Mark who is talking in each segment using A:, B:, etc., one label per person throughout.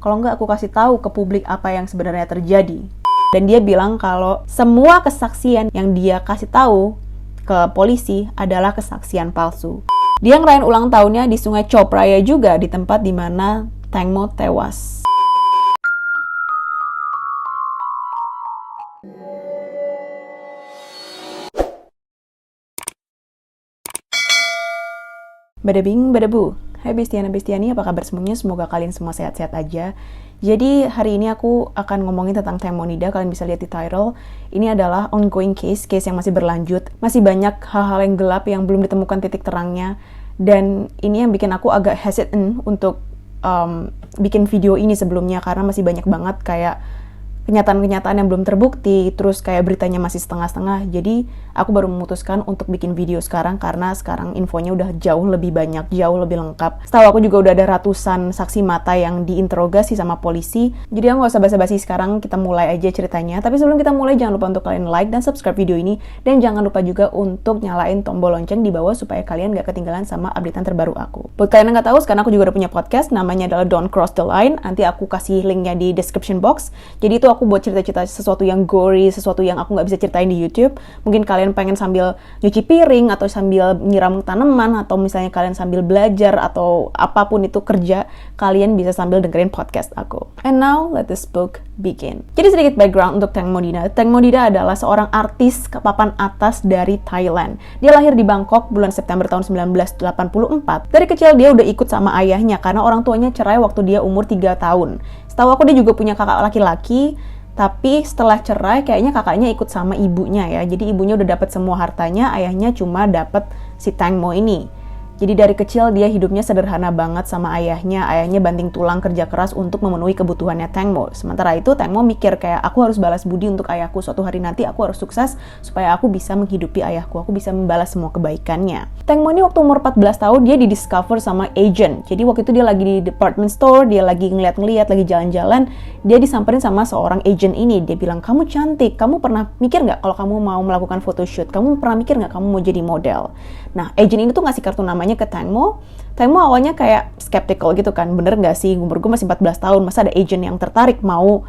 A: Kalau enggak aku kasih tahu ke publik apa yang sebenarnya terjadi. Dan dia bilang kalau semua kesaksian yang dia kasih tahu ke polisi adalah kesaksian palsu. Dia ngerayain ulang tahunnya di Sungai Chao Phraya juga, di tempat di mana Tang Mo tewas. Bada bing, bada bu. Hai Bestiana-Bestiani, apa kabar semuanya? Semoga kalian semua sehat-sehat aja. Jadi hari ini aku akan ngomongin tentang Tang Mo Nida. Kalian bisa lihat di title. Ini adalah ongoing case yang masih berlanjut. Masih banyak hal-hal yang gelap yang belum ditemukan titik terangnya. Dan ini yang bikin aku agak hesitant untuk bikin video ini sebelumnya. Karena masih banyak banget kayak kenyataan-kenyataan yang belum terbukti, terus kayak beritanya masih setengah-setengah. Jadi aku baru memutuskan untuk bikin video sekarang karena sekarang infonya udah jauh lebih banyak, jauh lebih lengkap. Setahu aku juga udah ada ratusan saksi mata yang diinterogasi sama polisi. Jadi aku gak usah basa-basi, sekarang kita mulai aja ceritanya. Tapi sebelum kita mulai, jangan lupa untuk kalian like dan subscribe video ini. Dan jangan lupa juga untuk nyalain tombol lonceng di bawah supaya kalian gak ketinggalan sama updatean terbaru aku. Buat kalian yang gak tahu, sekarang aku juga udah punya podcast, namanya adalah Don't Cross the Line. Nanti aku kasih linknya di description box. Jadi itu aku buat cerita-cerita sesuatu yang gory, sesuatu yang aku nggak bisa ceritain di YouTube. Mungkin kalian pengen sambil nyuci piring, atau sambil nyiram tanaman, atau misalnya kalian sambil belajar, atau apapun itu kerja, kalian bisa sambil dengerin podcast aku. And now, let this book begin. Jadi sedikit background untuk Tang Mo Nida. Tang Mo Nida adalah seorang artis papan atas dari Thailand. Dia lahir di Bangkok bulan September tahun 1984. Dari kecil dia udah ikut sama ayahnya, karena orang tuanya cerai waktu dia umur 3 tahun. Setahu aku dia juga punya kakak laki-laki, tapi setelah cerai kayaknya kakaknya ikut sama ibunya ya. Jadi ibunya udah dapat semua hartanya, ayahnya cuma dapat si Tang Mo ini. Jadi dari kecil dia hidupnya sederhana banget sama ayahnya. Ayahnya banting tulang kerja keras untuk memenuhi kebutuhannya Tang Mo. Sementara itu Tang Mo mikir kayak, aku harus balas budi untuk ayahku. Suatu hari nanti aku harus sukses supaya aku bisa menghidupi ayahku. Aku bisa membalas semua kebaikannya. Tang Mo ini waktu umur 14 tahun dia didiscover sama agent. Jadi waktu itu dia lagi di department store, dia lagi ngeliat-ngeliat, lagi jalan-jalan. Dia disamperin sama seorang agent ini. Dia bilang, kamu cantik. Kamu pernah mikir nggak kalau kamu mau melakukan photoshoot? Kamu pernah mikir nggak kamu mau jadi model? Nah, agent ini tuh ngasih kartu namanya ke Tang Mo. Tang Mo awalnya kayak skeptical gitu kan, bener gak sih, umur gue masih 14 tahun, masa ada agent yang tertarik mau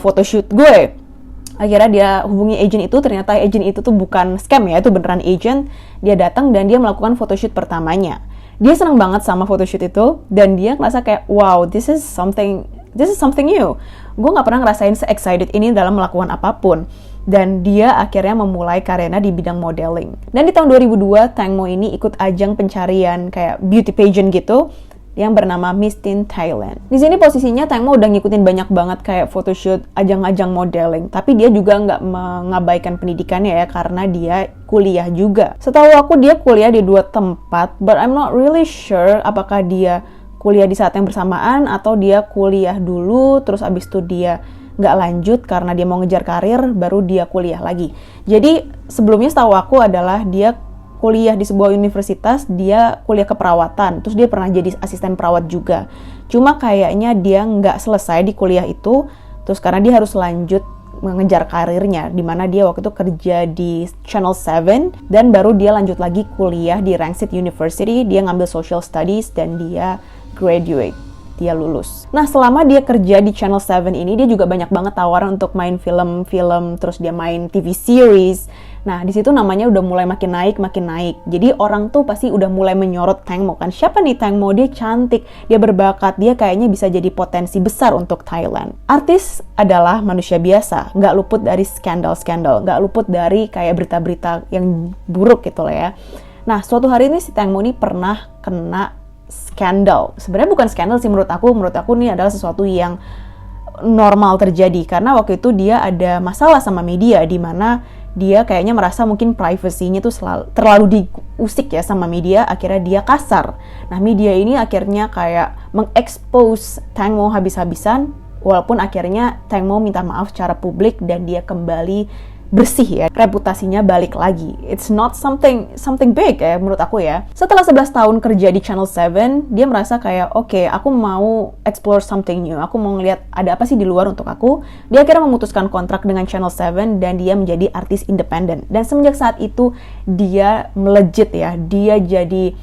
A: photoshoot gue. Akhirnya dia hubungi agent itu, ternyata agent itu tuh bukan scam ya, itu beneran agent. Dia datang dan dia melakukan photoshoot pertamanya. Dia senang banget sama photoshoot itu, dan dia ngerasa kayak, wow, this is something new. Gue gak pernah ngerasain se-excited ini dalam melakukan apapun. Dan dia akhirnya memulai karirnya di bidang modeling. Dan di tahun 2002, Tang Mo ini ikut ajang pencarian kayak beauty pageant gitu, yang bernama Miss Teen Thailand. Di sini posisinya Tang Mo udah ngikutin banyak banget kayak photoshoot, ajang-ajang modeling. Tapi dia juga nggak mengabaikan pendidikannya ya, karena dia kuliah juga. Setahu aku dia kuliah di 2 tempat, but I'm not really sure apakah dia kuliah di saat yang bersamaan, atau dia kuliah dulu, terus abis itu dia nggak lanjut karena dia mau ngejar karir, baru dia kuliah lagi. Jadi sebelumnya setahu aku adalah dia kuliah di sebuah universitas, dia kuliah keperawatan, terus dia pernah jadi asisten perawat juga. Cuma kayaknya dia nggak selesai di kuliah itu, terus karena dia harus lanjut mengejar karirnya, dimana dia waktu itu kerja di Channel 7, dan baru dia lanjut lagi kuliah di Rangsit University. Dia ngambil social studies dan dia graduate. Dia lulus. Nah, selama dia kerja di Channel 7 ini, dia juga banyak banget tawaran untuk main film-film, terus dia main TV series. Nah, di situ namanya udah mulai makin naik. Jadi orang tuh pasti udah mulai menyorot Tang Mo kan. Siapa nih Tang Mo? Dia cantik, dia berbakat, dia kayaknya bisa jadi potensi besar untuk Thailand. Artis adalah manusia biasa, nggak luput dari skandal-skandal, nggak luput dari kayak berita-berita yang buruk gitu lah ya. Nah, suatu hari ini si Tang Mo ini pernah kena skandal. Sebenarnya bukan skandal sih menurut aku ini adalah sesuatu yang normal terjadi, karena waktu itu dia ada masalah sama media, di mana dia kayaknya merasa mungkin privasinya tuh terlalu diusik ya sama media. Akhirnya dia kasar. Nah, media ini akhirnya kayak mengekspos Tang Mo habis-habisan, walaupun akhirnya Tang Mo minta maaf secara publik dan dia kembali bersih ya, reputasinya balik lagi. It's not something big ya menurut aku ya. Setelah 11 tahun kerja di Channel 7, dia merasa kayak, oke, aku mau explore something new. Aku mau ngeliat ada apa sih di luar untuk aku. Dia akhirnya memutuskan kontrak dengan Channel 7 dan dia menjadi artis independen. Dan semenjak saat itu dia melejit ya. Dia jadi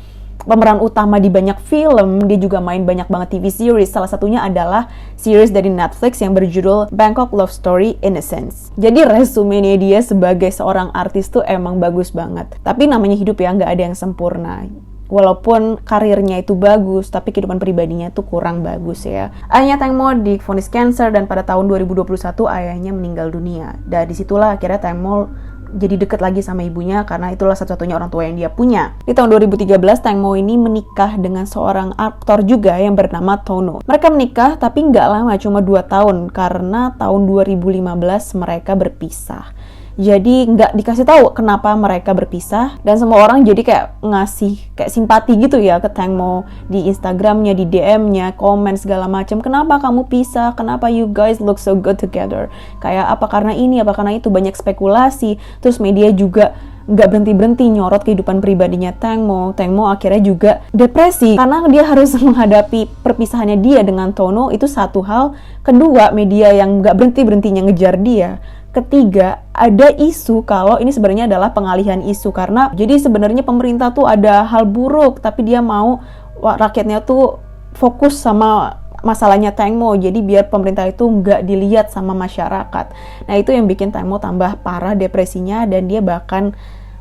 A: pemeran utama di banyak film, dia juga main banyak banget TV series. Salah satunya adalah series dari Netflix yang berjudul Bangkok Love Story Innocence. Jadi resumenya dia sebagai seorang artis tuh emang bagus banget. Tapi namanya hidup ya, nggak ada yang sempurna. Walaupun karirnya itu bagus, tapi kehidupan pribadinya tuh kurang bagus ya. Ayahnya Tang Mo divonis cancer dan pada tahun 2021 ayahnya meninggal dunia. Dan disitulah akhirnya Tang Mo jadi deket lagi sama ibunya karena itulah satu-satunya orang tua yang dia punya. Di tahun 2013, Tang Mo ini menikah dengan seorang aktor juga yang bernama Tono. Mereka menikah tapi nggak lama, cuma 2 tahun karena tahun 2015 mereka berpisah. Jadi nggak dikasih tahu kenapa mereka berpisah dan semua orang jadi kayak ngasih kayak simpati gitu ya ke Tang Mo di Instagramnya, di DM-nya, komen segala macam. Kenapa kamu pisah? Kenapa you guys look so good together? Kayak apa karena ini, apa karena itu, banyak spekulasi. Terus media juga nggak berhenti-berhenti nyorot kehidupan pribadinya Tang Mo. Tang Mo akhirnya juga depresi karena dia harus menghadapi perpisahannya dia dengan Tono, itu satu hal. Kedua, media yang nggak berhenti-berhentinya ngejar dia. Ketiga, ada isu kalau ini sebenarnya adalah pengalihan isu karena jadi sebenarnya pemerintah tuh ada hal buruk tapi dia mau rakyatnya tuh fokus sama masalahnya Tang Mo, jadi biar pemerintah itu nggak dilihat sama masyarakat. Nah itu yang bikin Tang Mo tambah parah depresinya dan dia bahkan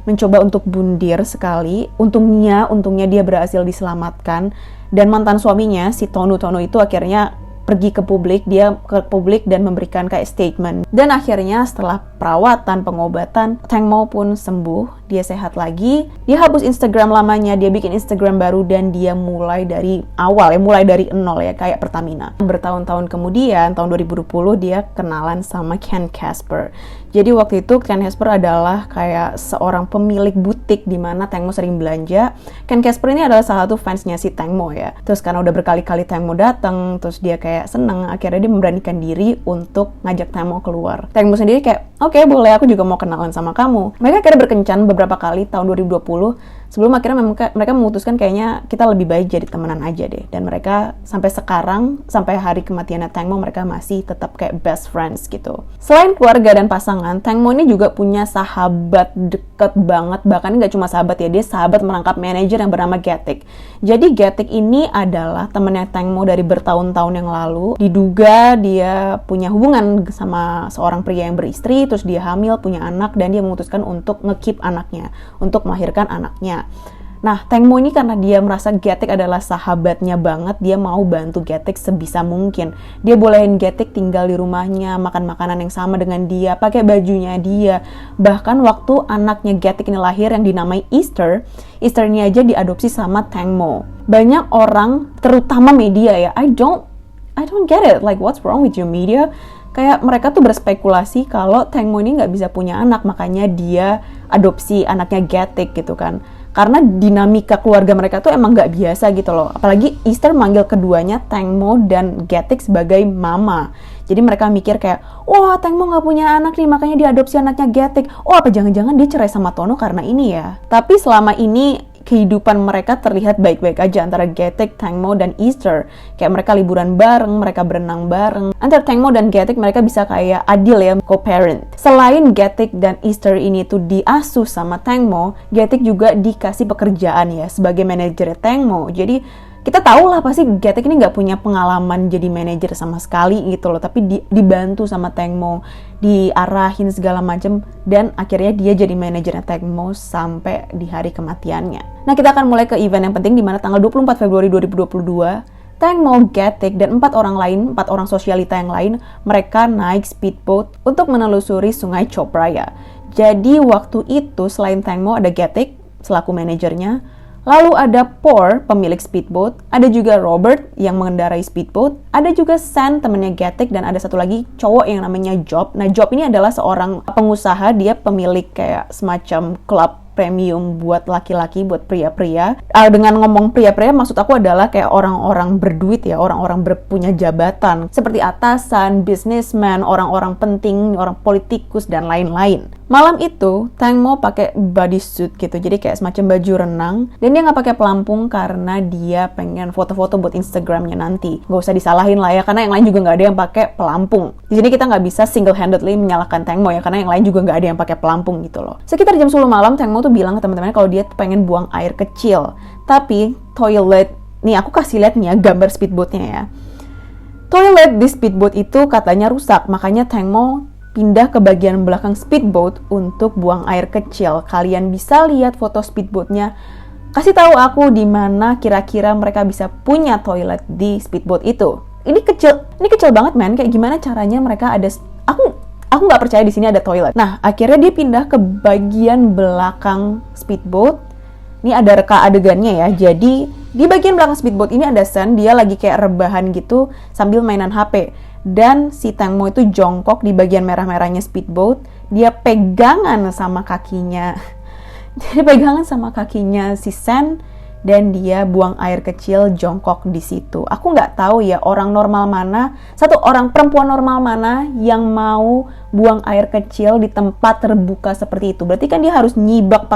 A: mencoba untuk bundir sekali. Untungnya dia berhasil diselamatkan dan mantan suaminya si Tono itu akhirnya pergi ke publik, dia ke publik dan memberikan kayak statement. Dan akhirnya setelah perawatan, pengobatan, Tang Mo pun sembuh, dia sehat lagi. Dia hapus Instagram lamanya, dia bikin Instagram baru dan dia mulai dari awal ya, mulai dari nol ya, kayak Pertamina. Bertahun-tahun kemudian, tahun 2020 dia kenalan sama Ken Casper. Jadi waktu itu Ken Casper adalah kayak seorang pemilik butik di mana Tang Mo sering belanja. Ken Casper ini adalah salah satu fansnya si Tang Mo ya. Terus karena udah berkali-kali Tang Mo datang, terus dia kayak seneng, akhirnya dia memberanikan diri untuk ngajak Tang Mo keluar. Tang Mo sendiri kayak, oke, boleh, aku juga mau kenalan sama kamu. Mereka akhirnya berkencan beberapa kali tahun 2020. Sebelum akhirnya mereka memutuskan kayaknya kita lebih baik jadi temenan aja deh. Dan mereka sampai sekarang, sampai hari kematiannya Tang Mo, mereka masih tetap kayak best friends gitu. Selain keluarga dan pasangan, Tang Mo ini juga punya sahabat deket banget. Bahkan nggak cuma sahabat ya, dia sahabat merangkap manajer yang bernama Getik. Jadi Getik ini adalah temennya Tang Mo dari bertahun-tahun yang lalu. Diduga dia punya hubungan sama seorang pria yang beristri, terus dia hamil, punya anak, dan dia memutuskan untuk nge-keep anaknya, untuk melahirkan anaknya. Nah, Tang Mo ini karena dia merasa Getik adalah sahabatnya banget, dia mau bantu Getik sebisa mungkin. Dia bolehin Getik tinggal di rumahnya, makan makanan yang sama dengan dia, pakai bajunya dia. Bahkan waktu anaknya Getik ini lahir yang dinamai Easter ini aja diadopsi sama Tang Mo. Banyak orang, terutama media ya, I don't get it, like what's wrong with you media? Kayak mereka tuh berspekulasi kalau Tang Mo ini nggak bisa punya anak, makanya dia adopsi anaknya Getik gitu kan. Karena dinamika keluarga mereka tuh emang nggak biasa gitu loh. Apalagi Easter manggil keduanya Tang Mo dan Getik sebagai mama. Jadi mereka mikir kayak, wah Tang Mo nggak punya anak nih, makanya dia adopsi anaknya Getik. Oh apa jangan-jangan dia cerai sama Tono karena ini ya. Tapi selama ini kehidupan mereka terlihat baik-baik aja antara Getik, Tang Mo, dan Easter. Kayak mereka liburan bareng, mereka berenang bareng. Antara Tang Mo dan Getik mereka bisa kayak adil ya, co-parent. Selain Getik dan Easter ini tuh diasuh sama Tang Mo, Getik juga dikasih pekerjaan ya sebagai manajer Tang Mo. Jadi kita tahu lah pasti Getik ini nggak punya pengalaman jadi manajer sama sekali gitu loh, tapi dibantu sama Tang Mo, diarahin segala macam, dan akhirnya dia jadi manajernya Tang Mo sampai di hari kematiannya. Nah kita akan mulai ke event yang penting di mana tanggal 24 Februari 2022, Tang Mo, Getik, dan 4 orang sosialita yang lain, mereka naik speedboat untuk menelusuri sungai Chao Phraya. Jadi waktu itu selain Tang Mo ada Getik selaku manajernya, lalu ada Por, pemilik speedboat, ada juga Robert yang mengendarai speedboat, ada juga San, temennya Getik, dan ada satu lagi cowok yang namanya Job. Nah, Job ini adalah seorang pengusaha, dia pemilik kayak semacam klub premium buat laki-laki, buat pria-pria. Dengan ngomong pria-pria, maksud aku adalah kayak orang-orang berduit ya, orang-orang berpunya jabatan, seperti atasan, businessman, orang-orang penting, orang politikus, dan lain-lain. Malam itu, Tang Mo pakai bodysuit gitu, jadi kayak semacam baju renang. Dan dia nggak pakai pelampung karena dia pengen foto-foto buat Instagramnya nanti. Nggak usah disalahin lah ya, karena yang lain juga nggak ada yang pakai pelampung. Di sini kita nggak bisa single-handedly menyalahkan Tang Mo ya, karena yang lain juga nggak ada yang pakai pelampung gitu loh. Sekitar jam 10 malam, Tang Mo tuh bilang ke teman-temannya kalau dia pengen buang air kecil. Tapi toilet, nih aku kasih lihat nih ya gambar speedboatnya ya. Toilet di speedboat itu katanya rusak, makanya Tang Mo pindah ke bagian belakang speedboat untuk buang air kecil. Kalian bisa lihat foto speedboatnya. Kasih tahu aku di mana kira-kira mereka bisa punya toilet di speedboat itu. Ini kecil banget men. Kayak gimana caranya mereka ada? Aku nggak percaya di sini ada toilet. Nah, akhirnya dia pindah ke bagian belakang speedboat. Ini ada reka adegannya ya. Jadi di bagian belakang speedboat ini ada Sen. Dia lagi kayak rebahan gitu sambil mainan HP. Dan si Tang Mo itu jongkok di bagian merah-merahnya speedboat. Dia pegangan sama kakinya. Dia pegangan sama kakinya si Sen. Dan dia buang air kecil jongkok di situ. Aku nggak tahu ya orang normal mana, satu orang perempuan normal mana yang mau buang air kecil di tempat terbuka seperti itu. Berarti kan dia harus nyibak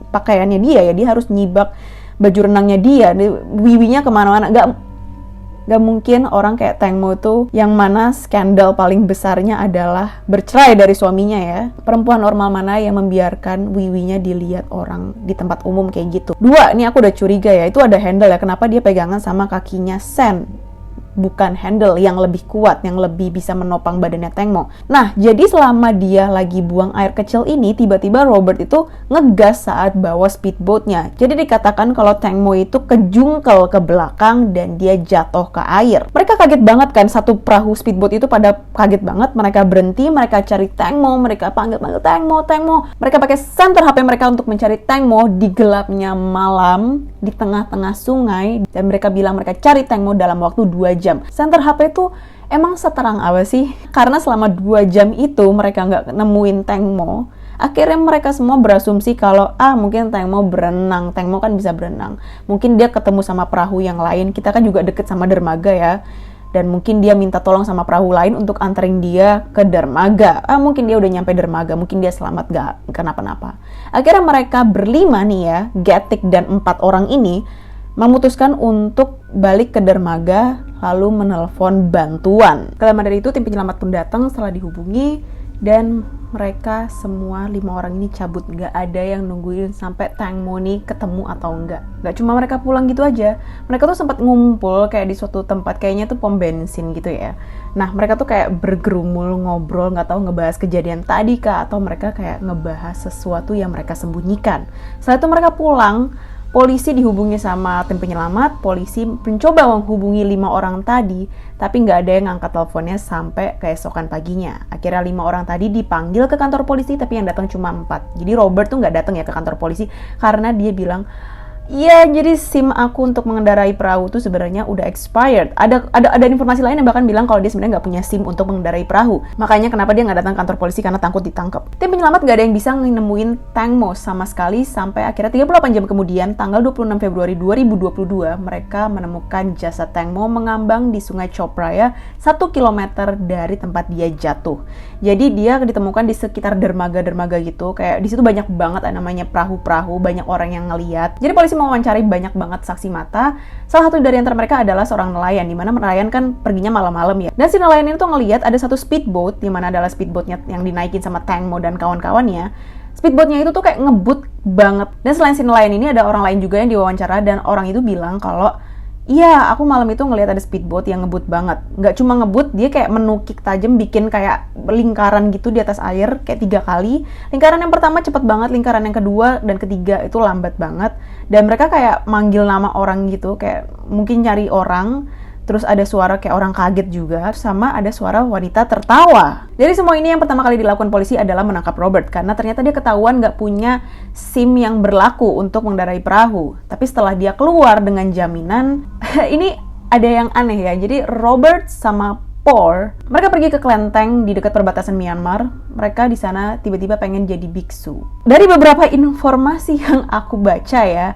A: pakaiannya dia ya. Dia harus nyibak baju renangnya dia. Wiwinya kemana-mana. Gak mungkin orang kayak Tang Mo tuh yang mana skandal paling besarnya adalah bercerai dari suaminya ya. Perempuan normal mana yang membiarkan wiwinya dilihat orang di tempat umum kayak gitu. 2, ini aku udah curiga ya, itu ada handle ya. Kenapa dia pegangan sama kakinya Sen? Bukan handle yang lebih kuat, yang lebih bisa menopang badannya Tang Mo. Nah, jadi selama dia lagi buang air kecil ini, tiba-tiba Robert itu ngegas saat bawa speedboatnya. Jadi dikatakan kalau Tang Mo itu kejungkel ke belakang dan dia jatuh ke air. Mereka kaget banget kan, satu perahu speedboat itu pada kaget banget. Mereka berhenti, mereka cari Tang Mo, mereka panggil Tang Mo. Mereka pakai senter HP mereka untuk mencari Tang Mo di gelapnya malam, di tengah-tengah sungai. Dan mereka bilang mereka cari Tang Mo dalam waktu 2 jam. Senter HP tuh emang seterang apa sih? Karena selama 2 jam itu mereka nggak nemuin Tang Mo. Akhirnya mereka semua berasumsi kalau mungkin Tang Mo berenang. Tang Mo kan bisa berenang. Mungkin dia ketemu sama perahu yang lain. Kita kan juga deket sama dermaga ya. Dan mungkin dia minta tolong sama perahu lain untuk anterin dia ke dermaga. Mungkin dia udah nyampe dermaga. Mungkin dia selamat gak kenapa-napa. Akhirnya mereka berlima nih ya, Getik dan 4 orang ini memutuskan untuk balik ke dermaga lalu menelpon bantuan. Gak lama dari itu tim penyelamat pun datang setelah dihubungi dan mereka semua 5 orang ini cabut. Gak ada yang nungguin sampai Tang Mo nih ketemu atau enggak. Gak cuma mereka pulang gitu aja. Mereka tuh sempat ngumpul kayak di suatu tempat, kayaknya tuh pom bensin gitu ya. Nah mereka tuh kayak bergerumul ngobrol, gak tahu ngebahas kejadian tadi kah, atau mereka kayak ngebahas sesuatu yang mereka sembunyikan. Setelah itu mereka pulang. Polisi dihubungi sama tim penyelamat, polisi mencoba menghubungi 5 orang tadi, tapi nggak ada yang ngangkat teleponnya sampai keesokan paginya. Akhirnya 5 orang tadi dipanggil ke kantor polisi, tapi yang datang cuma 4. Jadi Robert tuh nggak datang ya ke kantor polisi, karena dia bilang, iya, jadi SIM aku untuk mengendarai perahu tuh sebenarnya udah expired. Ada informasi lain yang bahkan bilang kalau dia sebenarnya nggak punya SIM untuk mengendarai perahu. Makanya kenapa dia nggak datang kantor polisi, karena takut ditangkap. Tim penyelamat nggak ada yang bisa nemuin Tang Mo sama sekali sampai akhirnya 38 jam kemudian, tanggal 26 Februari 2022, mereka menemukan jasad Tang Mo mengambang di Sungai Chao Phraya 1 km dari tempat dia jatuh. Jadi dia ditemukan di sekitar dermaga-dermaga gitu. Kayak di situ banyak banget namanya perahu-perahu, banyak orang yang ngeliat. Jadi polisi mewawancari banyak banget saksi mata. Salah satu dari antara mereka adalah seorang nelayan, di mana nelayan kan perginya malam-malam ya. Dan si nelayan ini tuh ngelihat ada satu speedboat, di mana adalah speedboatnya yang dinaikin sama Tang Mo dan kawan-kawannya. Speedboatnya itu tuh kayak ngebut banget. Dan selain si nelayan ini ada orang lain juga yang diwawancara, dan orang itu bilang kalau iya, aku malam itu ngelihat ada speedboat yang ngebut banget. Nggak cuma ngebut, dia kayak menukik tajam, bikin kayak lingkaran gitu di atas air, kayak 3 kali. Lingkaran yang pertama cepet banget, lingkaran yang kedua dan ketiga itu lambat banget. Dan mereka kayak manggil nama orang gitu, kayak mungkin nyari orang. Terus ada suara kayak orang kaget juga, sama ada suara wanita tertawa. Dari semua ini yang pertama kali dilakukan polisi adalah menangkap Robert, karena ternyata dia ketahuan nggak punya SIM yang berlaku untuk mengendarai perahu. Tapi setelah dia keluar dengan jaminan, ini ada yang aneh ya. Jadi Robert sama Por, mereka pergi ke kelenteng di dekat perbatasan Myanmar. Mereka di sana tiba-tiba pengen jadi biksu. Dari beberapa informasi yang aku baca ya,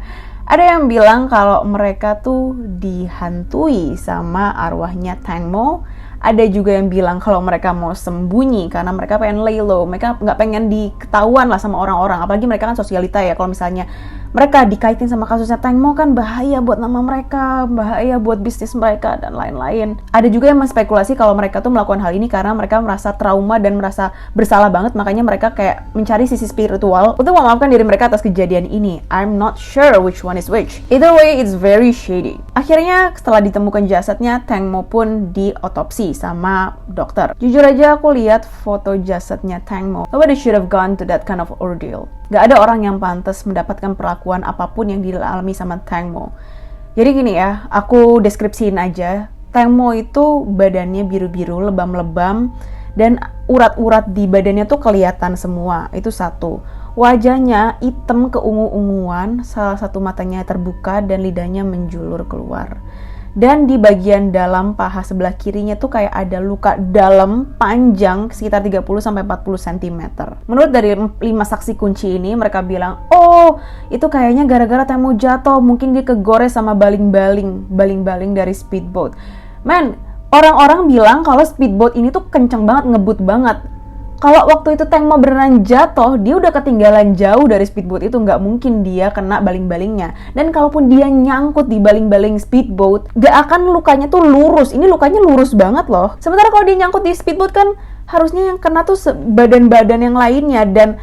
A: Ada yang bilang kalau mereka tuh dihantui sama arwahnya Tang Mo. Ada juga yang bilang kalau mereka mau sembunyi karena mereka pengen lay low, mereka nggak pengen diketahuan lah sama orang-orang. Apalagi mereka kan sosialita ya, kalau misalnya mereka dikaitin sama kasusnya Tang Mo kan bahaya buat nama mereka, bahaya buat bisnis mereka dan lain-lain. Ada juga yang menspekulasi kalau mereka tuh melakukan hal ini karena mereka merasa trauma dan merasa bersalah banget, makanya mereka kayak mencari sisi spiritual untuk memaafkan diri mereka atas kejadian ini. I'm not sure which one is which. Either way, it's very shady. Akhirnya setelah ditemukan jasadnya, Tang Mo pun diotopsi sama dokter. Jujur aja aku lihat foto jasadnya Tang Mo. Nobody should have gone to that kind of ordeal. Gak ada orang yang pantas mendapatkan perlakuan apapun yang dialami sama Tang Mo. Jadi gini ya, aku deskripsiin aja. Tang Mo itu badannya biru-biru, lebam-lebam, dan urat-urat di badannya tuh kelihatan semua. Itu satu. Wajahnya hitam keungu-unguan, salah satu matanya terbuka dan lidahnya menjulur keluar. Dan di bagian dalam paha sebelah kirinya tuh kayak ada luka dalam panjang sekitar 30-40 cm. Menurut dari 5 saksi kunci ini, mereka bilang, oh itu kayaknya gara-gara Tang Mo jatuh, mungkin dia kegores sama baling-baling dari speedboat. Man, orang-orang bilang kalau speedboat ini tuh kenceng banget, ngebut banget. Kalau waktu itu Tang Mo beneran jatuh, dia udah ketinggalan jauh dari speedboat itu, nggak mungkin dia kena baling-balingnya. Dan kalaupun dia nyangkut di baling-baling speedboat, nggak akan lukanya tuh lurus. Ini lukanya lurus banget loh. Sementara kalau dia nyangkut di speedboat kan harusnya yang kena tuh badan-badan yang lainnya dan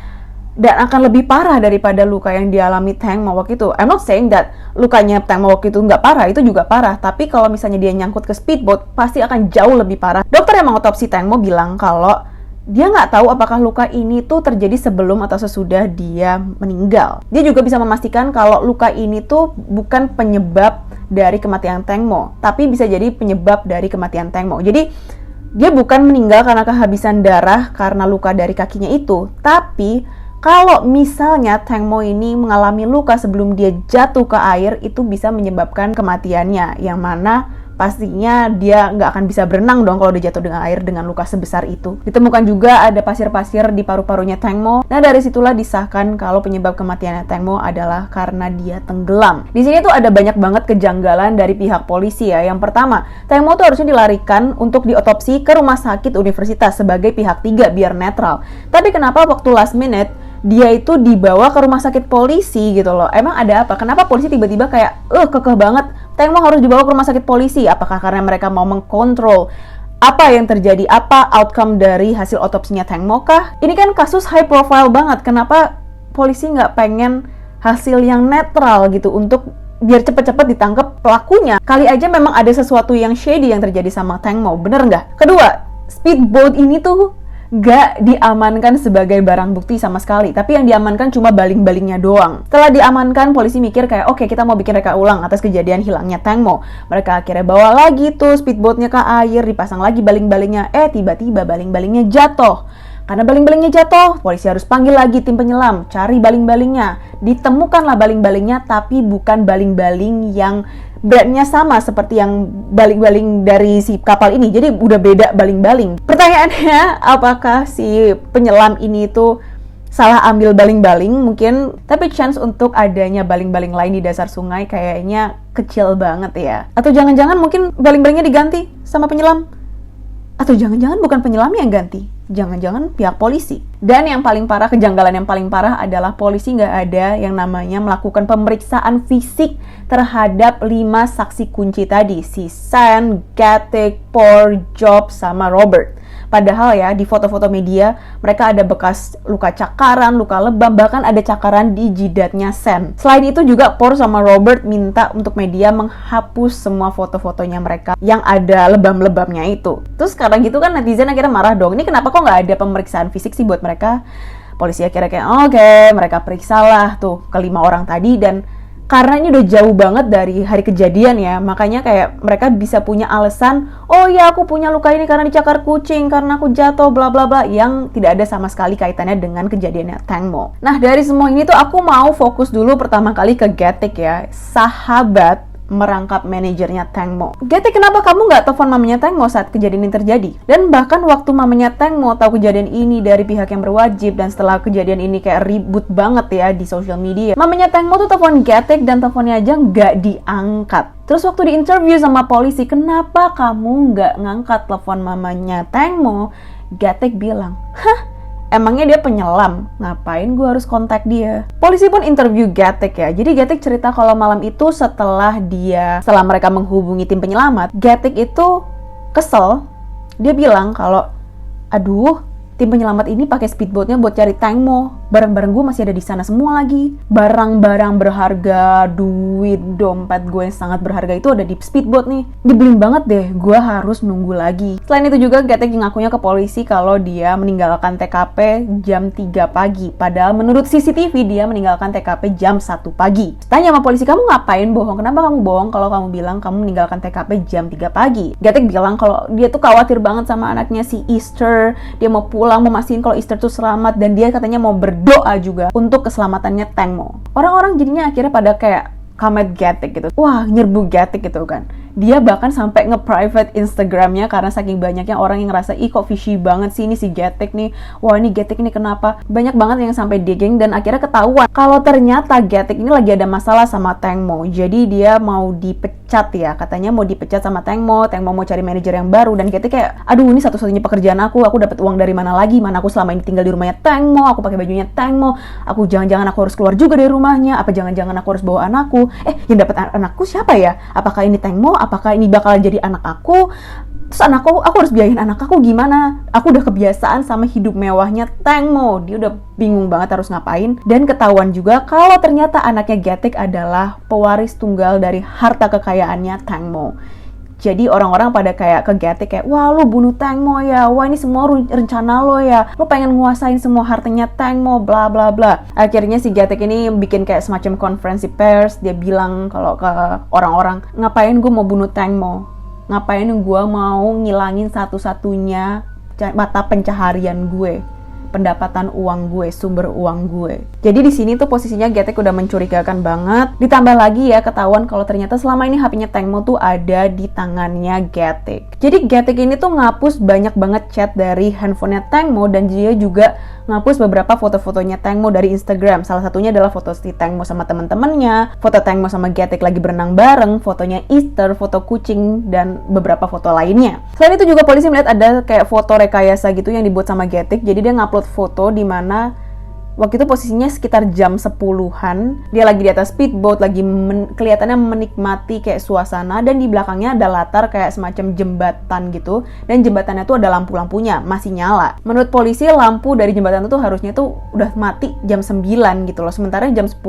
A: akan lebih parah daripada luka yang dialami Tang Mo waktu itu. I'm not saying that lukanya Tang Mo waktu itu nggak parah, itu juga parah. Tapi kalau misalnya dia nyangkut ke speedboat, pasti akan jauh lebih parah. Dokter yang mengotopsi Tang Mo bilang kalau dia nggak tahu apakah luka ini tuh terjadi sebelum atau sesudah dia meninggal. Dia juga bisa memastikan kalau luka ini tuh bukan penyebab dari kematian Tang Mo, tapi bisa jadi penyebab dari kematian Tang Mo. Jadi dia bukan meninggal karena kehabisan darah karena luka dari kakinya itu, tapi kalau misalnya Tang Mo ini mengalami luka sebelum dia jatuh ke air, itu bisa menyebabkan kematiannya, yang mana pastinya dia nggak akan bisa berenang dong kalau dia jatuh dengan air dengan luka sebesar itu. Ditemukan juga ada pasir-pasir di paru-parunya Tang Mo. Nah, dari situlah disahkan kalau penyebab kematiannya Tang Mo adalah karena dia tenggelam. Di sini tuh ada banyak banget kejanggalan dari pihak polisi ya. Yang pertama, Tang Mo tuh harusnya dilarikan untuk diotopsi ke rumah sakit universitas sebagai pihak 3 biar netral. Tapi kenapa waktu last minute dia itu dibawa ke rumah sakit polisi gitu loh? Emang ada apa? Kenapa polisi tiba-tiba kayak kekeh banget Tang Mo harus dibawa ke rumah sakit polisi? Apakah karena mereka mau mengkontrol apa yang terjadi, apa outcome dari hasil otopsinya Tang Mo kah? Ini kan kasus high profile banget. Kenapa polisi nggak pengen hasil yang netral gitu untuk biar cepet-cepet ditangkap pelakunya? Kali aja memang ada sesuatu yang shady yang terjadi sama Tang Mo, bener nggak? Kedua, speedboat ini tuh gak diamankan sebagai barang bukti sama sekali, tapi yang diamankan cuma baling-balingnya doang. Setelah diamankan, polisi mikir kayak oke, kita mau bikin reka ulang atas kejadian hilangnya Tang Mo. Mereka akhirnya bawa lagi tuh speedboatnya ke air, dipasang lagi baling-balingnya. Tiba-tiba baling-balingnya jatuh. Karena baling-balingnya jatuh, polisi harus panggil lagi tim penyelam, cari baling-balingnya. Ditemukanlah baling-balingnya, tapi bukan baling-baling yang brandnya sama seperti yang baling-baling dari si kapal ini. Jadi udah beda baling-baling. Pertanyaannya, apakah si penyelam ini tuh salah ambil baling-baling mungkin? Tapi chance untuk adanya baling-baling lain di dasar sungai kayaknya kecil banget ya. Atau jangan-jangan mungkin baling-balingnya diganti sama penyelam? Atau jangan-jangan bukan penyelamnya yang ganti? Jangan-jangan pihak polisi. Dan yang paling parah, kejanggalan yang paling parah adalah polisi nggak ada yang namanya melakukan pemeriksaan fisik terhadap 5 saksi kunci tadi, si San, Gatik, Por, Job, sama Robert. Padahal ya, di foto-foto media, mereka ada bekas luka cakaran, luka lebam, bahkan ada cakaran di jidatnya San. Selain itu juga Por sama Robert minta untuk media menghapus semua foto-fotonya mereka yang ada lebam-lebamnya itu. Terus sekarang gitu kan netizen akhirnya marah dong, ini kenapa kok nggak ada pemeriksaan fisik sih buat mereka? Polisi akhirnya kayak oke, mereka periksalah tuh ke 5 orang tadi, dan karena ini udah jauh banget dari hari kejadian ya, makanya kayak mereka bisa punya alasan, oh ya aku punya luka ini karena dicakar kucing, karena aku jatuh, bla bla bla, yang tidak ada sama sekali kaitannya dengan kejadiannya Tang Mo. Nah, dari semua ini tuh aku mau fokus dulu pertama kali ke Gatik ya, sahabat merangkap manajernya Tengmo. Getik, kenapa kamu nggak telepon mamanya Tengmo saat kejadian ini terjadi? Dan bahkan waktu mamanya Tengmo tahu kejadian ini dari pihak yang berwajib, dan setelah kejadian ini kayak ribut banget ya di social media, mamanya Tengmo tuh telepon Getik dan teleponnya aja nggak diangkat. Terus waktu diinterview sama polisi, kenapa kamu nggak ngangkat telepon mamanya Tengmo? Getik bilang, emangnya dia penyelam? Ngapain gue harus kontak dia? Polisi pun interview Getik ya. Jadi Getik cerita kalau malam itu setelah mereka menghubungi tim penyelamat, Getik itu kesel. Dia bilang kalau, aduh, tim penyelamat ini pakai speedboatnya buat cari Tengmo. Barang-barang gue masih ada di sana semua lagi. Barang-barang berharga, duit, dompet gue yang sangat berharga itu ada di speedboat nih. Nyebelin banget deh, gue harus nunggu lagi. Selain itu juga Getik ngakunya ke polisi kalau dia meninggalkan TKP jam 3 pagi. Padahal menurut CCTV dia meninggalkan TKP jam 1 pagi. Tanya sama polisi, kamu ngapain bohong? Kenapa kamu bohong kalau kamu bilang kamu meninggalkan TKP jam 3 pagi? Getik bilang kalau dia tuh khawatir banget sama anaknya si Easter. Dia mau pulang, mau mastiin kalau Easter tuh selamat, dan dia katanya mau berdoa juga untuk keselamatannya Tengmo. Orang-orang jadinya akhirnya pada kayak comment Getik gitu. Wah, nyerbu Getik gitu kan. Dia bahkan sampai nge-private Instagramnya karena saking banyaknya orang yang ngerasa, ih kok fishy banget sih ini si Getik nih. Wah, ini Getik ini kenapa? Banyak banget yang sampai digging dan akhirnya ketahuan kalau ternyata Getik ini lagi ada masalah sama Tengmo. Jadi dia mau dipecat ya. Katanya mau dipecat sama Tengmo. Tengmo mau cari manajer yang baru, dan Getik kayak, aduh ini satu-satunya pekerjaan aku dapat uang dari mana lagi? Mana aku selama ini tinggal di rumahnya Tengmo, aku pakai bajunya Tengmo. Aku jangan-jangan aku harus keluar juga dari rumahnya. Apa jangan-jangan aku harus bawa anakku? Yang dapat anakku siapa ya? Apakah ini Tengmo? Apakah ini bakal jadi anak aku? Terus aku harus biayain anak aku gimana? Aku udah kebiasaan sama hidup mewahnya Tengmo. Dia udah bingung banget harus ngapain. Dan ketahuan juga kalau ternyata anaknya Getik adalah pewaris tunggal dari harta kekayaannya Tengmo. Jadi orang-orang pada kayak ke Getik kayak, wah lu bunuh Tengmo ya, wah ini semua rencana lo ya, lo pengen nguasain semua hartanya Tengmo, bla bla bla. Akhirnya si Getik ini bikin kayak semacam konferensi pers. Dia bilang kalau ke orang-orang, ngapain gue mau bunuh Tengmo? Ngapain gue mau ngilangin satu-satunya mata pencaharian gue, pendapatan uang gue, sumber uang gue. Jadi di sini tuh posisinya Getik udah mencurigakan banget. Ditambah lagi ya ketahuan kalau ternyata selama ini HP-nya Tengmo tuh ada di tangannya Getik. Jadi Getik ini tuh ngapus banyak banget chat dari handphonenya Tengmo, dan dia juga ngapus beberapa foto-fotonya Tengmo dari Instagram. Salah satunya adalah foto si Tengmo sama teman-temannya, foto Tengmo sama Getik lagi berenang bareng, fotonya Easter, foto kucing, dan beberapa foto lainnya. Selain itu juga polisi melihat ada kayak foto rekayasa gitu yang dibuat sama Getik. Jadi dia ngupload foto di mana waktu itu posisinya sekitar jam 10-an. Dia lagi di atas speedboat, lagi kelihatannya menikmati kayak suasana, dan di belakangnya ada latar kayak semacam jembatan gitu. Dan jembatannya tuh ada lampu-lampunya, masih nyala. Menurut polisi lampu dari jembatan itu harusnya tuh udah mati jam 9 gitu loh. Sementara jam 10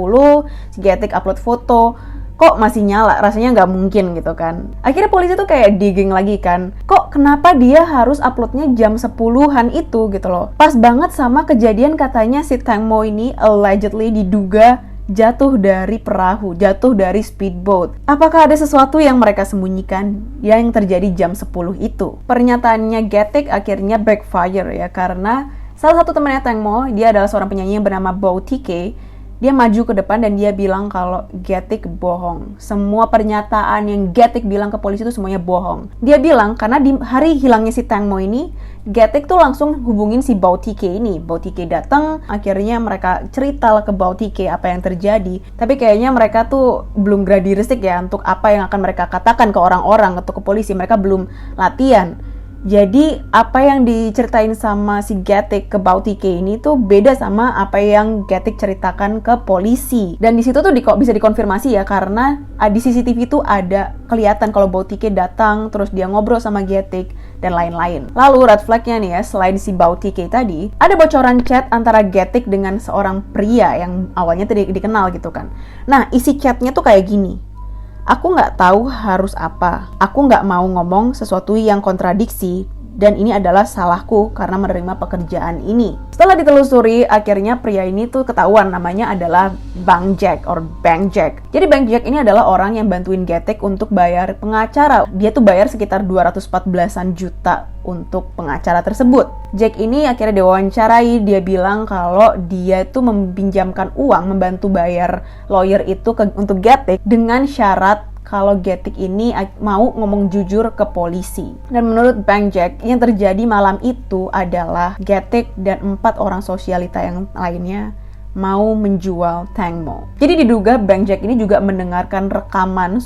A: si Getik upload foto, kok masih nyala, rasanya nggak mungkin gitu kan. Akhirnya polisi tuh kayak digging lagi kan, kok kenapa dia harus uploadnya jam 10-an itu gitu loh. Pas banget sama kejadian katanya si Tengmo ini allegedly diduga jatuh dari perahu, jatuh dari speedboat. Apakah ada sesuatu yang mereka sembunyikan yang terjadi jam 10 itu? Pernyataannya Getik akhirnya backfire ya, karena salah satu temannya Tengmo, dia adalah seorang penyanyi yang bernama Bow TK. Dia maju ke depan dan dia bilang kalau Getik bohong. Semua pernyataan yang Getik bilang ke polisi itu semuanya bohong. Dia bilang karena di hari hilangnya si Tengmo ini, Getik tuh langsung hubungin si Bow TK ini. Bow TK datang, akhirnya mereka cerita ke Bow TK apa yang terjadi. Tapi kayaknya mereka tuh belum gladi resik ya untuk apa yang akan mereka katakan ke orang-orang atau ke polisi. Mereka belum latihan. Jadi apa yang diceritain sama si Getik ke Bow TK ini tuh beda sama apa yang Getik ceritakan ke polisi. Dan di situ tuh bisa dikonfirmasi ya, karena di CCTV tuh ada kelihatan kalau Bow TK datang terus dia ngobrol sama Getik dan lain-lain. Lalu red flag-nya nih ya, selain si Bow TK tadi, ada bocoran chat antara Getik dengan seorang pria yang awalnya tadi dikenal gitu kan. Nah, isi chatnya tuh kayak gini. Aku nggak tahu harus apa. Aku nggak mau ngomong sesuatu yang kontradiksi, dan ini adalah salahku karena menerima pekerjaan ini. Setelah ditelusuri, akhirnya pria ini tuh ketahuan namanya adalah Bang Jack or Bang Jack. Jadi Bang Jack ini adalah orang yang bantuin Getik untuk bayar pengacara. Dia tuh bayar sekitar 214-an juta untuk pengacara tersebut. Jack ini akhirnya diwawancarai, dia bilang kalau dia tuh meminjamkan uang membantu bayar lawyer itu untuk Getik dengan syarat kalau Getik ini mau ngomong jujur ke polisi. Dan menurut Bang Jack, yang terjadi malam itu adalah Getik dan 4 orang sosialita yang lainnya mau menjual Tang Mo. Jadi diduga Bang Jack ini juga mendengarkan rekaman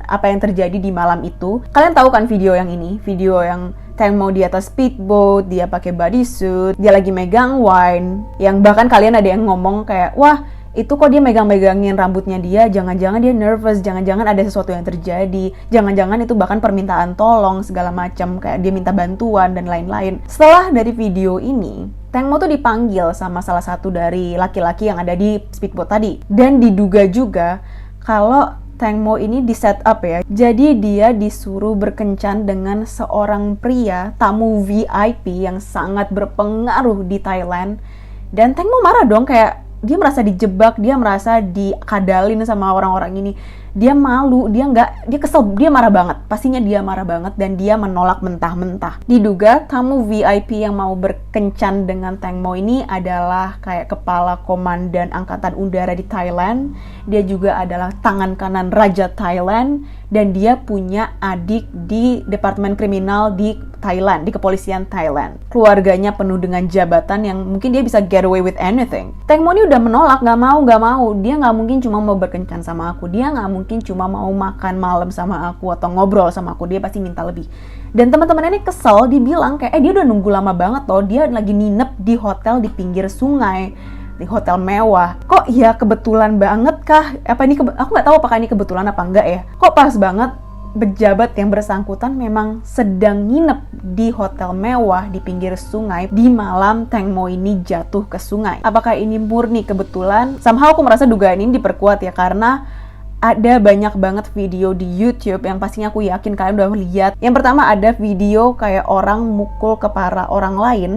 A: apa yang terjadi di malam itu. Kalian tahu kan video yang ini? Video yang Tang Mo di atas speedboat, dia pakai bodysuit, dia lagi megang wine, yang bahkan kalian ada yang ngomong kayak, wah itu kok dia megang-megangin rambutnya dia, jangan-jangan dia nervous, jangan-jangan ada sesuatu yang terjadi, jangan-jangan itu bahkan permintaan tolong segala macam, kayak dia minta bantuan dan lain-lain. Setelah dari video ini, Tang Mo tuh dipanggil sama salah satu dari laki-laki yang ada di speedboat tadi, dan diduga juga kalau Tang Mo ini di set up ya, jadi dia disuruh berkencan dengan seorang pria tamu VIP yang sangat berpengaruh di Thailand. Dan Tang Mo marah dong, kayak dia merasa dijebak, dia merasa dikadalin sama orang-orang ini. Dia malu, dia kesel, dia marah banget. Pastinya dia marah banget dan dia menolak mentah-mentah. Diduga tamu VIP yang mau berkencan dengan Tang Mo ini adalah kayak kepala komandan angkatan udara di Thailand. Dia juga adalah tangan kanan Raja Thailand dan dia punya adik di departemen kriminal di Thailand, di kepolisian Thailand. Keluarganya penuh dengan jabatan yang mungkin dia bisa get away with anything. Tang Mo ini udah menolak, nggak mau. Dia nggak mungkin cuma mau berkencan sama aku. Dia nggak mungkin cuma mau makan malam sama aku atau ngobrol sama aku. Dia pasti minta lebih. Dan teman-teman ini kesel, dibilang kayak, dia udah nunggu lama banget loh. Dia lagi nginep di hotel di pinggir sungai, di hotel mewah. Kok ya kebetulan banget kah? Aku nggak tahu apakah ini kebetulan apa enggak ya. Kok pas banget pejabat yang bersangkutan memang sedang nginep di hotel mewah di pinggir sungai di malam Tang Mo ini jatuh ke sungai. Apakah ini murni kebetulan? Somehow aku merasa dugaan ini diperkuat ya, karena ada banyak banget video di YouTube yang pastinya aku yakin kalian udah lihat. Yang pertama ada video kayak orang mukul kepala orang lain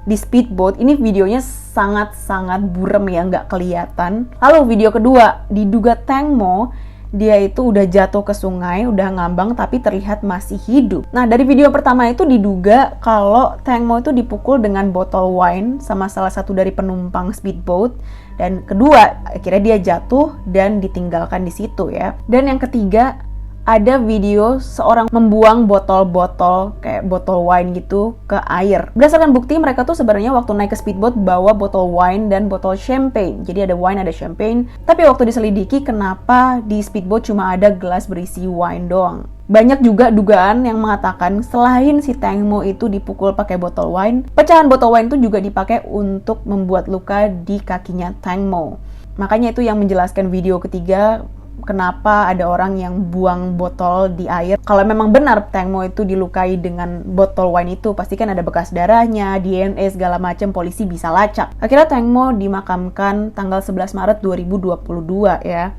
A: di speedboat. Ini videonya sangat-sangat buram ya, nggak kelihatan. Lalu video kedua, diduga Tang Mo dia itu udah jatuh ke sungai, udah ngambang tapi terlihat masih hidup. Nah, dari video pertama itu diduga kalau Tang Mo itu dipukul dengan botol wine sama salah satu dari penumpang speedboat. Dan kedua, akhirnya dia jatuh dan ditinggalkan di situ ya. Dan yang ketiga, ada video seorang membuang botol-botol kayak botol wine gitu ke air. Berdasarkan bukti, mereka tuh sebenarnya waktu naik ke speedboat bawa botol wine dan botol champagne. Jadi ada wine, ada champagne. Tapi waktu diselidiki, kenapa di speedboat cuma ada gelas berisi wine doang. Banyak juga dugaan yang mengatakan selain si Tang Mo itu dipukul pakai botol wine, pecahan botol wine itu juga dipakai untuk membuat luka di kakinya Tang Mo. Makanya itu yang menjelaskan video ketiga, kenapa ada orang yang buang botol di air. Kalau memang benar Tang Mo itu dilukai dengan botol wine itu, pasti kan ada bekas darahnya, DNA segala macam, polisi bisa lacak. Akhirnya Tang Mo dimakamkan tanggal 11 Maret 2022 ya.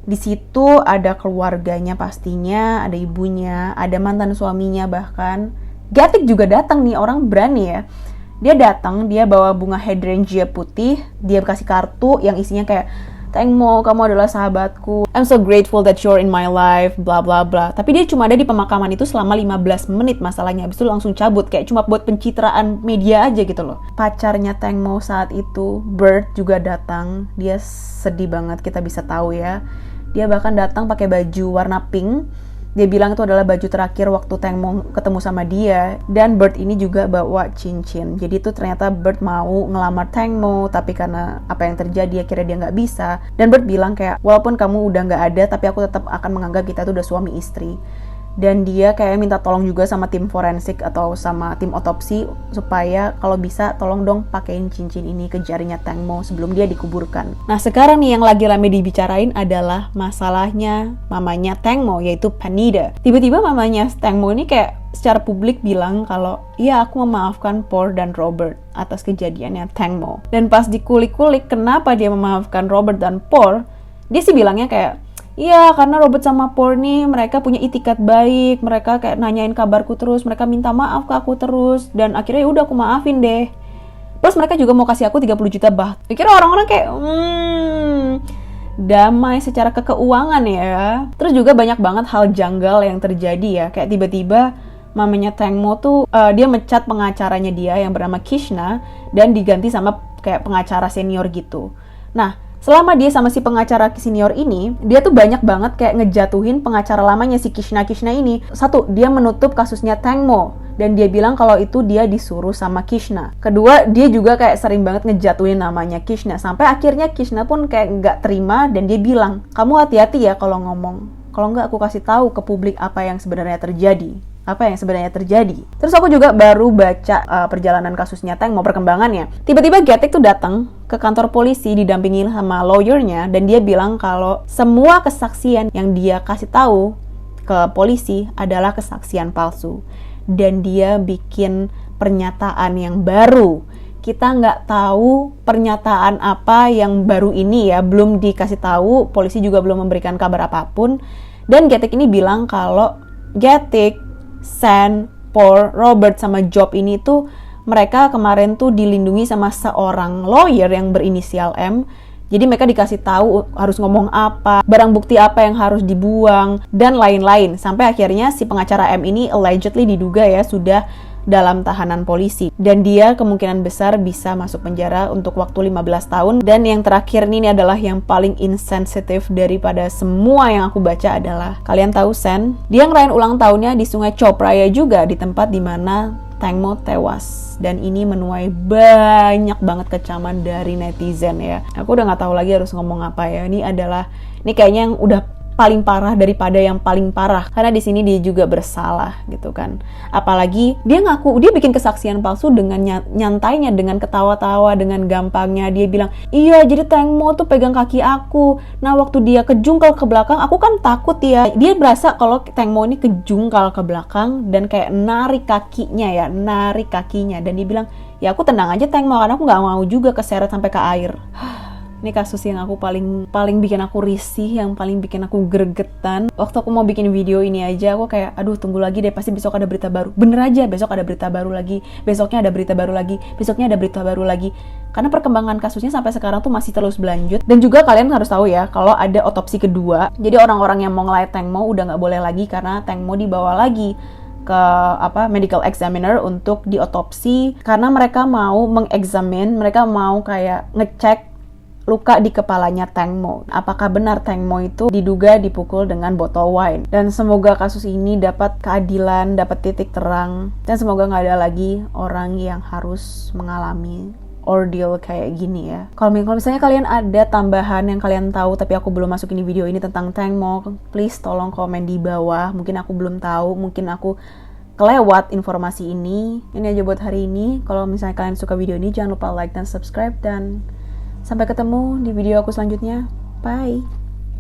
A: Di situ ada keluarganya pastinya, ada ibunya, ada mantan suaminya bahkan. Getik juga datang nih, orang berani ya. Dia datang, dia bawa bunga hydrangea putih, dia kasih kartu yang isinya kayak, Tang Mo, kamu adalah sahabatku. I'm so grateful that you're in my life, bla bla bla. Tapi dia cuma ada di pemakaman itu selama 15 menit masalahnya. Habis itu langsung cabut, kayak cuma buat pencitraan media aja gitu loh. Pacarnya Tang Mo saat itu, Bert, juga datang. Dia sedih banget, kita bisa tahu ya. Dia bahkan datang pakai baju warna pink. Dia bilang itu adalah baju terakhir waktu Tang Mo ketemu sama dia. Dan Bert ini juga bawa cincin. Jadi itu ternyata Bert mau ngelamar Tang Mo, tapi karena apa yang terjadi akhirnya dia nggak bisa. Dan Bert bilang kayak, walaupun kamu udah nggak ada, tapi aku tetap akan menganggap kita tuh udah suami istri. Dan dia kayak minta tolong juga sama tim forensik atau sama tim otopsi supaya kalau bisa tolong dong pakein cincin ini ke jarinya Tang Mo sebelum dia dikuburkan. Nah, sekarang nih yang lagi rame dibicarain adalah masalahnya mamanya Tang Mo, yaitu Panida. Tiba-tiba mamanya Tang Mo ini kayak secara publik bilang kalau iya, aku memaafkan Por dan Robert atas kejadiannya Tang Mo. Dan pas dikulik-kulik kenapa dia memaafkan Robert dan Por, dia sih bilangnya kayak, iya, karena Robert sama Por nih, mereka punya itikat baik, mereka kayak nanyain kabarku terus, mereka minta maaf ke aku terus, dan akhirnya ya udah aku maafin deh. Plus mereka juga mau kasih aku 30 juta bah. Kira orang-orang kayak, damai secara keuangan ya. Terus juga banyak banget hal janggal yang terjadi ya, kayak tiba-tiba mamanya Tang Mo tuh, dia mecat pengacaranya dia yang bernama Kishna, dan diganti sama kayak pengacara senior gitu. Nah, selama dia sama si pengacara senior ini, dia tuh banyak banget kayak ngejatuhin pengacara lamanya si Kishna ini. Satu, dia menutup kasusnya Tang Mo, dan dia bilang kalau itu dia disuruh sama Kishna. Kedua, dia juga kayak sering banget ngejatuhin namanya Kishna, sampai akhirnya Kishna pun kayak nggak terima dan dia bilang, kamu hati-hati ya kalau ngomong, kalau nggak aku kasih tahu ke publik apa yang sebenarnya terjadi. Terus aku juga baru baca perjalanan kasusnya Tang Mo, perkembangannya. Tiba-tiba Getik tuh datang ke kantor polisi didampingi sama lawyernya, dan dia bilang kalau semua kesaksian yang dia kasih tahu ke polisi adalah kesaksian palsu, dan dia bikin pernyataan yang baru. Kita nggak tahu pernyataan apa yang baru ini ya, belum dikasih tahu, polisi juga belum memberikan kabar apapun. Dan Getik ini bilang kalau Getik, Sen, Paul, Robert, sama Job ini tuh mereka kemarin tuh dilindungi sama seorang lawyer yang berinisial M. Jadi mereka dikasih tahu harus ngomong apa, barang bukti apa yang harus dibuang, dan lain-lain. Sampai akhirnya si pengacara M ini allegedly diduga ya sudah dalam tahanan polisi. Dan dia kemungkinan besar bisa masuk penjara untuk waktu 15 tahun. Dan yang terakhir ini adalah yang paling insensitif daripada semua yang aku baca adalah, kalian tahu Sen? Dia ngerayain ulang tahunnya di Sungai Chao Phraya juga, di tempat dimana Tang Mo tewas. Dan ini menuai banyak banget kecaman dari netizen ya. Aku udah gak tahu lagi harus ngomong apa ya. Ini kayaknya yang udah paling parah daripada yang paling parah, karena di sini dia juga bersalah gitu kan. Apalagi dia bikin kesaksian palsu dengan nyantainya, dengan ketawa-tawa, dengan gampangnya. Dia bilang, iya jadi Tang Mo tuh pegang kaki aku, nah waktu dia kejungkal ke belakang aku kan takut ya. Dia berasa kalau Tang Mo ini kejungkal ke belakang dan kayak narik kakinya, dan dia bilang, ya aku tenang aja Tang Mo, karena aku gak mau juga keseret sampai ke air. Ini kasus yang aku paling bikin aku risih, yang paling bikin aku gregetan. Waktu aku mau bikin video ini aja, aku kayak, aduh tunggu lagi deh, pasti besok ada berita baru. Bener aja, besok ada berita baru lagi, besoknya ada berita baru lagi, besoknya ada berita baru lagi. Karena perkembangan kasusnya sampai sekarang tuh masih terus berlanjut. Dan juga kalian harus tahu ya, kalau ada otopsi kedua, jadi orang-orang yang mau ngelayat Tang Mo udah nggak boleh lagi, karena Tang Mo dibawa lagi ke medical examiner untuk diotopsi, karena mereka mau mengeksamin, mereka mau kayak ngecek luka di kepalanya Tang Mo. Apakah benar Tang Mo itu diduga dipukul dengan botol wine? Dan semoga kasus ini dapat keadilan, dapat titik terang, dan semoga nggak ada lagi orang yang harus mengalami ordeal kayak gini ya. Kalau misalnya kalian ada tambahan yang kalian tahu tapi aku belum masukin di video ini tentang Tang Mo, please tolong komen di bawah. Mungkin aku belum tahu, mungkin aku kelewat informasi ini. Ini aja buat hari ini. Kalau misalnya kalian suka video ini, jangan lupa like dan subscribe, dan sampai ketemu di video aku selanjutnya. Bye!